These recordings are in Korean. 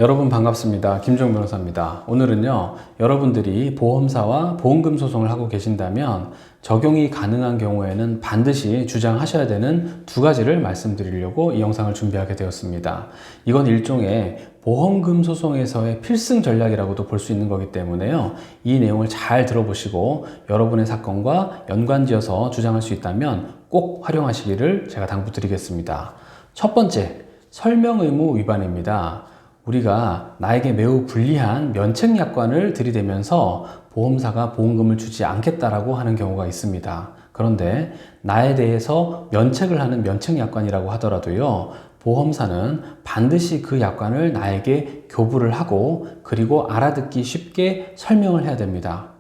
여러분 반갑습니다. 김종 변호사입니다. 오늘은요, 여러분들이 보험사와 보험금 소송을 하고 계신다면 적용이 가능한 경우에는 반드시 주장하셔야 되는 두 가지를 말씀드리려고 이 영상을 준비하게 되었습니다. 이건 일종의 보험금 소송에서의 필승 전략이라고도 볼 수 있는 거기 때문에요. 이 내용을 잘 들어보시고 여러분의 사건과 연관지어서 주장할 수 있다면 꼭 활용하시기를 제가 당부드리겠습니다. 첫 번째, 설명 의무 위반입니다. 우리가 나에게 매우 불리한 면책약관을 들이대면서 보험사가 보험금을 주지 않겠다라고 하는 경우가 있습니다. 그런데 나에 대해서 면책을 하는 면책약관이라고 하더라도요, 보험사는 반드시 그 약관을 나에게 교부를 하고 그리고 알아듣기 쉽게 설명을 해야 됩니다.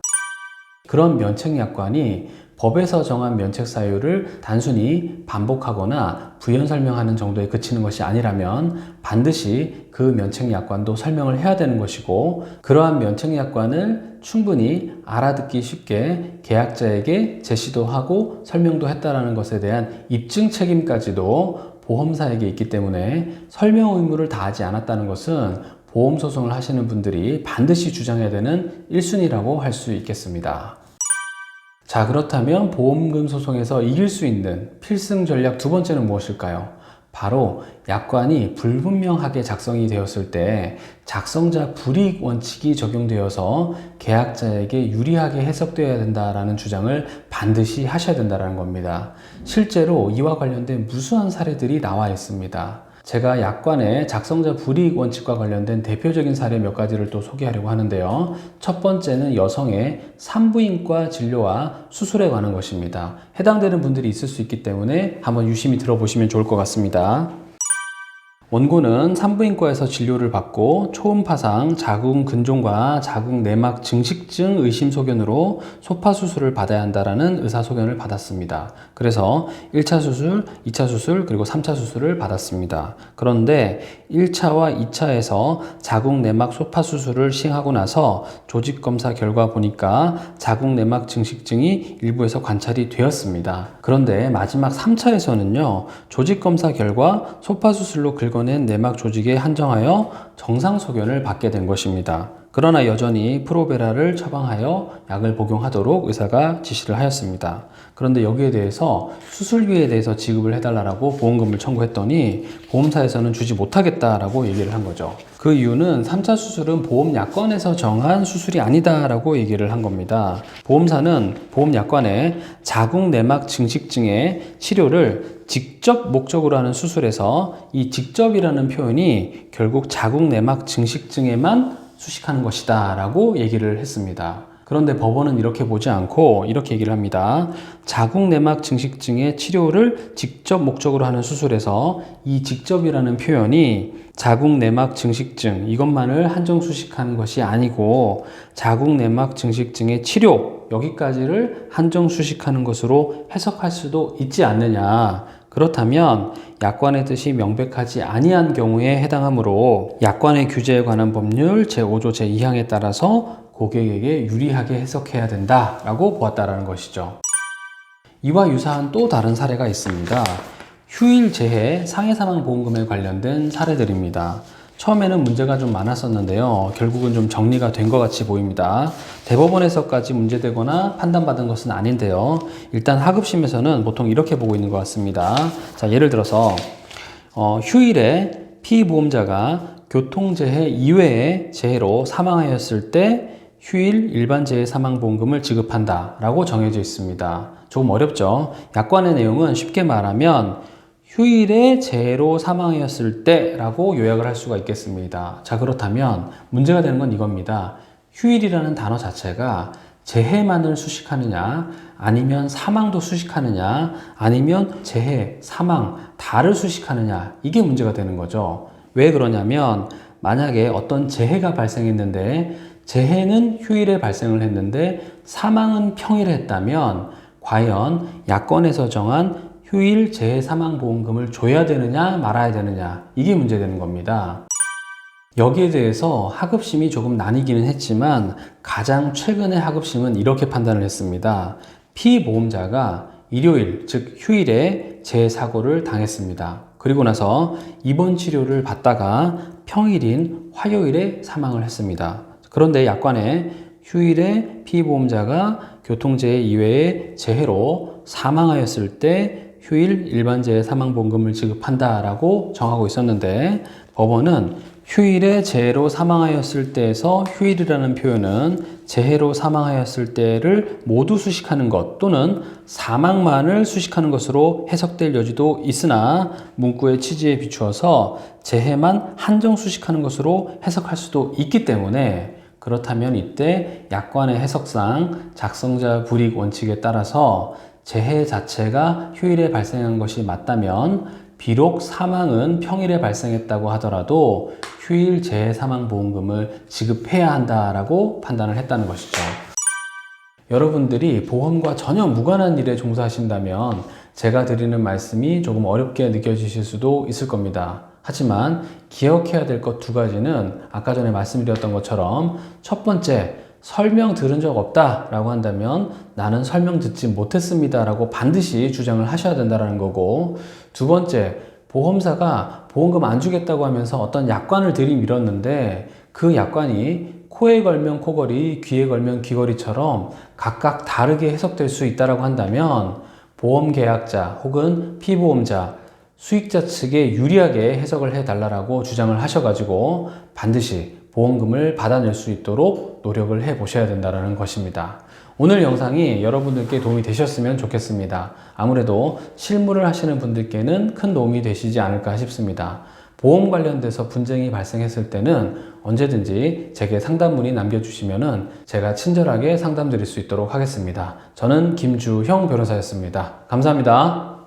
그런 면책약관이 법에서 정한 면책 사유를 단순히 반복하거나 부연 설명하는 정도에 그치는 것이 아니라면 반드시 그 면책약관도 설명을 해야 되는 것이고, 그러한 면책약관을 충분히 알아듣기 쉽게 계약자에게 제시도 하고 설명도 했다라는 것에 대한 입증 책임까지도 보험사에게 있기 때문에 설명 의무를 다하지 않았다는 것은 보험소송을 하시는 분들이 반드시 주장해야 되는 1순위라고 할 수 있겠습니다. 자, 그렇다면 보험금 소송에서 이길 수 있는 필승 전략 두 번째는 무엇일까요? 바로 약관이 불분명하게 작성이 되었을 때 작성자 불이익 원칙이 적용되어서 계약자에게 유리하게 해석되어야 된다라는 주장을 반드시 하셔야 된다는 겁니다. 실제로 이와 관련된 무수한 사례들이 나와 있습니다. 제가 약관의 작성자 불이익 원칙과 관련된 대표적인 사례 몇 가지를 또 소개하려고 하는데요. 첫 번째는 여성의 산부인과 진료와 수술에 관한 것입니다. 해당되는 분들이 있을 수 있기 때문에 한번 유심히 들어보시면 좋을 것 같습니다. 원고는 산부인과에서 진료를 받고 초음파상 자궁 근종과 자궁 내막 증식증 의심 소견으로 소파 수술을 받아야 한다라는 의사 소견을 받았습니다. 그래서 1차 수술, 2차 수술, 그리고 3차 수술을 받았습니다. 그런데 1차와 2차에서 자궁 내막 소파 수술을 시행하고 나서 조직 검사 결과 보니까 자궁 내막 증식증이 일부에서 관찰이 되었습니다. 그런데 마지막 3차에서는요, 조직 검사 결과 소파 수술로 긁어낸 내막 조직에 한정하여 정상 소견을 받게 된 것입니다. 그러나 여전히 프로베라를 처방하여 약을 복용하도록 의사가 지시를 하였습니다. 그런데 여기에 대해서 수술비에 대해서 지급을 해달라고 보험금을 청구했더니 보험사에서는 주지 못하겠다라고 얘기를 한 거죠. 그 이유는 3차 수술은 보험약관에서 정한 수술이 아니다라고 얘기를 한 겁니다. 보험사는 보험약관에 자궁 내막 증식증의 치료를 직접 목적으로 하는 수술에서 이 직접이라는 표현이 결국 자궁 내막 증식증에만 수식하는 것이다 라고 얘기를 했습니다. 그런데 법원은 이렇게 보지 않고 이렇게 얘기를 합니다. 자궁 내막 증식증의 치료를 직접 목적으로 하는 수술에서 이 직접이라는 표현이 자궁 내막 증식증 이것만을 한정 수식하는 것이 아니고 자궁 내막 증식증의 치료 여기까지를 한정 수식하는 것으로 해석할 수도 있지 않느냐. 그렇다면 약관의 뜻이 명백하지 아니한 경우에 해당하므로 약관의 규제에 관한 법률 제5조 제2항에 따라서 고객에게 유리하게 해석해야 된다라고 보았다라는 것이죠. 이와 유사한 또 다른 사례가 있습니다. 휴일 재해 상해사망보험금에 관련된 사례들입니다. 처음에는 문제가 좀 많았었는데요. 결국은 좀 정리가 된 것 같이 보입니다. 대법원에서까지 문제되거나 판단받은 것은 아닌데요. 일단 하급심에서는 보통 이렇게 보고 있는 것 같습니다. 자, 예를 들어서 휴일에 피보험자가 교통재해 이외의 재해로 사망하였을 때 휴일 일반재해 사망보험금을 지급한다 라고 정해져 있습니다. 조금 어렵죠? 약관의 내용은 쉽게 말하면 휴일에 재해로 사망하였을 때 라고 요약을 할 수가 있겠습니다. 자, 그렇다면 문제가 되는 건 이겁니다. 휴일이라는 단어 자체가 재해만을 수식하느냐 아니면 사망도 수식하느냐 아니면 재해, 사망 다를 수식하느냐 이게 문제가 되는 거죠. 왜 그러냐면 만약에 어떤 재해가 발생했는데 재해는 휴일에 발생을 했는데 사망은 평일에 했다면 과연 약관에서 정한 휴일 재해 사망보험금을 줘야 되느냐 말아야 되느냐 이게 문제되는 겁니다. 여기에 대해서 하급심이 조금 나뉘기는 했지만 가장 최근의 하급심은 이렇게 판단을 했습니다. 피보험자가 일요일 즉 휴일에 재해 사고를 당했습니다. 그리고 나서 입원 치료를 받다가 평일인 화요일에 사망을 했습니다. 그런데 약관에 휴일에 피보험자가 교통재해 이외의 재해로 사망하였을 때 휴일 일반재해 사망보험금을 지급한다라고 정하고 있었는데, 법원은 휴일에 재해로 사망하였을 때에서 휴일이라는 표현은 재해로 사망하였을 때를 모두 수식하는 것 또는 사망만을 수식하는 것으로 해석될 여지도 있으나, 문구의 취지에 비추어서 재해만 한정 수식하는 것으로 해석할 수도 있기 때문에, 그렇다면 이때 약관의 해석상 작성자 불이익 원칙에 따라서 재해 자체가 휴일에 발생한 것이 맞다면, 비록 사망은 평일에 발생했다고 하더라도 휴일 재해 사망보험금을 지급해야 한다라고 판단을 했다는 것이죠. 여러분들이 보험과 전혀 무관한 일에 종사하신다면 제가 드리는 말씀이 조금 어렵게 느껴지실 수도 있을 겁니다. 하지만 기억해야 될 것 두 가지는 아까 전에 말씀드렸던 것처럼, 첫 번째, 설명 들은 적 없다 라고 한다면 나는 설명 듣지 못했습니다 라고 반드시 주장을 하셔야 된다는 거고, 두 번째, 보험사가 보험금 안 주겠다고 하면서 어떤 약관을 들이밀었는데 그 약관이 코에 걸면 코걸이, 귀에 걸면 귀걸이처럼 각각 다르게 해석될 수 있다고 한다면, 보험계약자 혹은 피보험자, 수익자 측에 유리하게 해석을 해달라고 주장을 하셔가지고 반드시 보험금을 받아낼 수 있도록 노력을 해 보셔야 된다는 것입니다. 오늘 영상이 여러분들께 도움이 되셨으면 좋겠습니다. 아무래도 실무를 하시는 분들께는 큰 도움이 되시지 않을까 싶습니다. 보험 관련돼서 분쟁이 발생했을 때는 언제든지 제게 상담 문의 남겨주시면 제가 친절하게 상담 드릴 수 있도록 하겠습니다. 저는 김주형 변호사였습니다. 감사합니다.